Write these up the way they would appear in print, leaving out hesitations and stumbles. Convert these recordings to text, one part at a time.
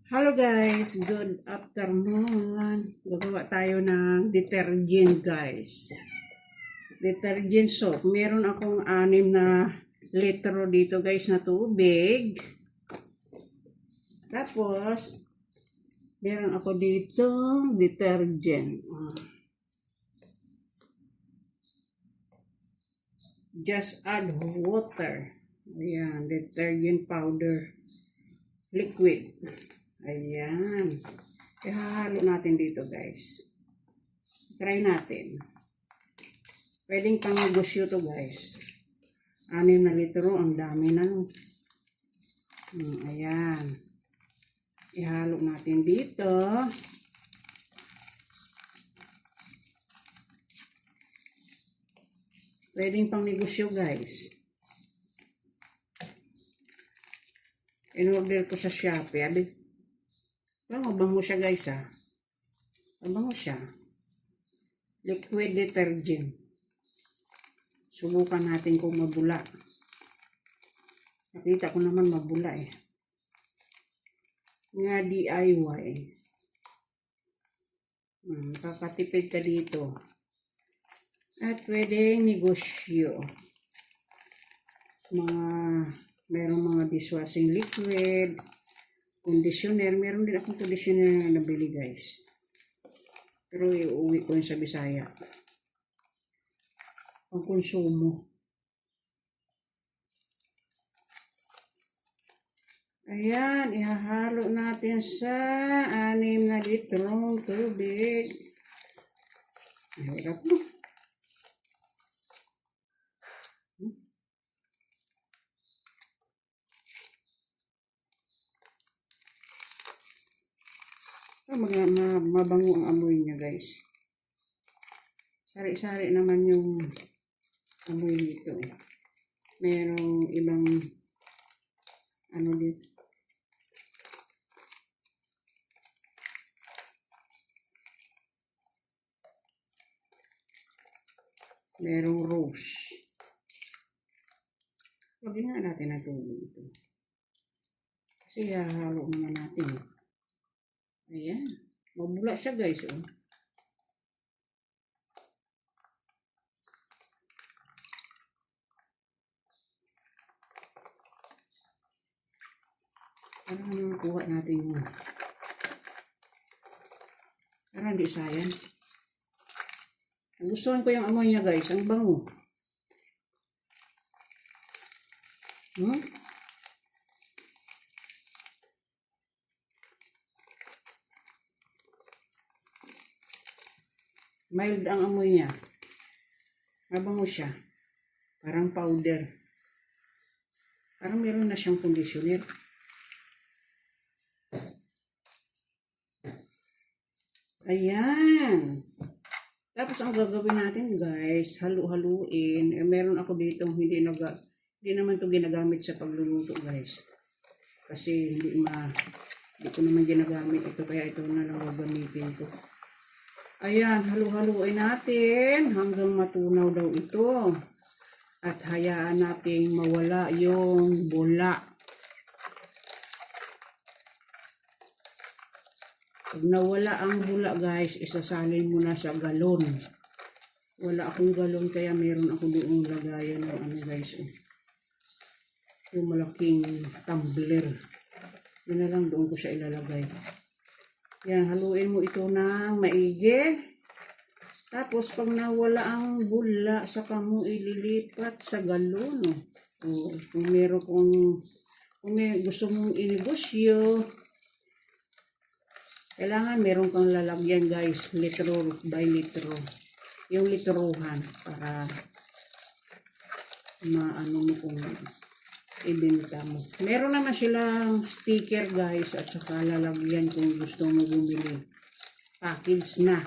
Hello guys, good afternoon. Gagawa tayo ng detergent guys. Detergent soap. Meron akong 6 na litro dito guys na tubig. Tapos, meron ako dito detergent. Just add water. Ayan, detergent powder. Liquid. Ayan. Ihahalo natin dito guys. Try natin. Pwedeng pang-negosyo to guys. 6 na litro. Ang dami na. Ayan. Ihalo natin dito. Pwedeng pang-negosyo guys. In-order ko sa Shopee. Mabango siya guys ha. Mabango siya. Liquid detergent. Subukan natin kung mabula. Nakita ko naman mabula eh. Nga DIY. Makakatipid ka dito. At pwedeng negosyo. Merong mga dishwashing liquid, conditioner. Meron din akong conditioner na nabili guys. Pero iuwi ko yun sa Bisaya. Pang konsumo. Ayan, ihahalo natin sa 6 na litrong tubig. Mahirap mo. Mabango ang amoy niya guys. Sari-sari naman yung amoy dito. Merong ibang ano dito. Merong rose. Lagyan nga natin ang tubig ito. Kasi hahalo naman natin. Ayan. Mabula siya guys. Oh. Parang kuha natin yun. Parang hindi sayang. Gustuhan ko yung amoy niya guys. Ang bango. Mild ang amoy niya. Mabango siya. Parang powder. Parang meron na siyang conditioner. Ayan. Tapos ang gagawin natin guys, halu-haluin. Meron ako dito hindi naman to ginagamit sa pagluluto guys. Kasi hindi ko naman ginagamit ito, kaya ito na lang gagamitin ko. Ayan, halu-haluin natin hanggang matunaw daw ito. At hayaan nating mawala yung bula. Pag nawala ang bula guys, isasalin mo na sa galon. Wala akong galon kaya meron ako doong lagayan ng ano guys. Yung malaking tumbler. Yun na lang doon ko siya ilalagay. Yan, haluin mo ito ng maigi. Tapos pag nawala ang bula, saka mo ililipat sa galon. Kung may gusto mong inegosyo, kailangan meron kang lalagyan guys, litro by litro. Yung litrohan para maano mo kung ibenta mo. Meron naman silang sticker guys at saka lalagyan kung gusto mo bumili. Package na.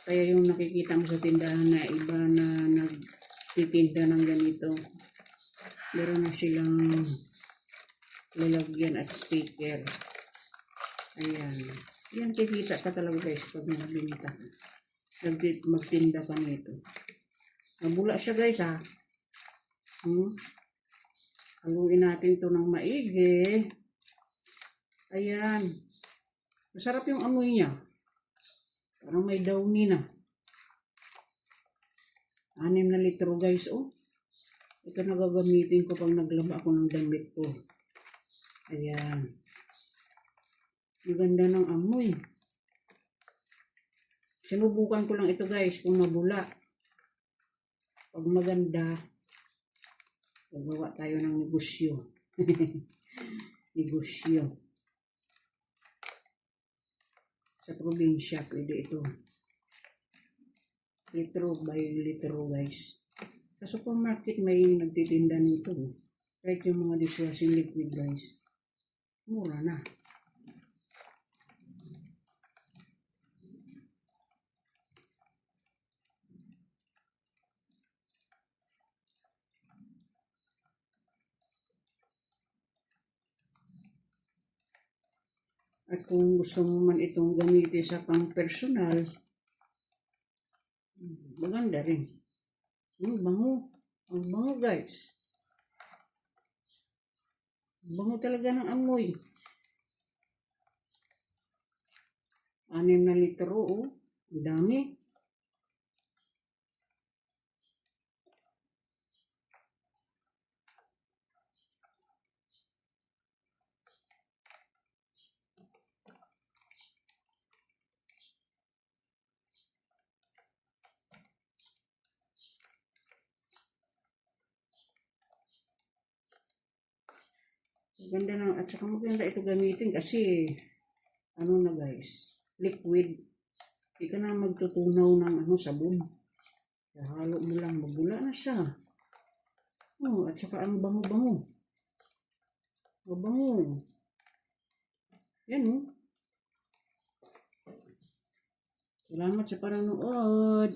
Kaya yung nakikita mo sa tindahan na iba na nagtitinda ng ganito, meron na silang lalagyan at sticker. Ayan. Yan, kikita ka talaga guys pag nagbinta ka. Magtinda ka nito. Nabula siya guys ha. Haluin natin ito ng maigi. Ayan. Masarap yung amoy niya. Parang may downy na. 6 na litro guys, oh. Ito na gagamitin ko pag naglaba ako ng damit ko. Ayan. Ang ganda ng amoy. Sinubukan ko lang ito guys kung mabula. Pag maganda, gagawa tayo ng negosyo. Negosyo. Sa probinsya, pwede ito. Litro by litro guys. Sa supermarket may nagtitinda nito. Kahit yung mga dishwashing liquid guys. Mura na. At kung gusto mo man itong gamitin sa pang-personal, maganda rin. Bango. Ang bango guys. Bango talaga ng amoy. 6 na litro, oh. Ang dami. Ganda na, at saka maganda ito gamitin kasi, ano na guys, liquid. Hindi ka na magtutunaw ng sabon. Halo mo lang, mabula na siya. Oh, at saka ang bango-bango. Mabango. Yan oh. Salamat sa panonood.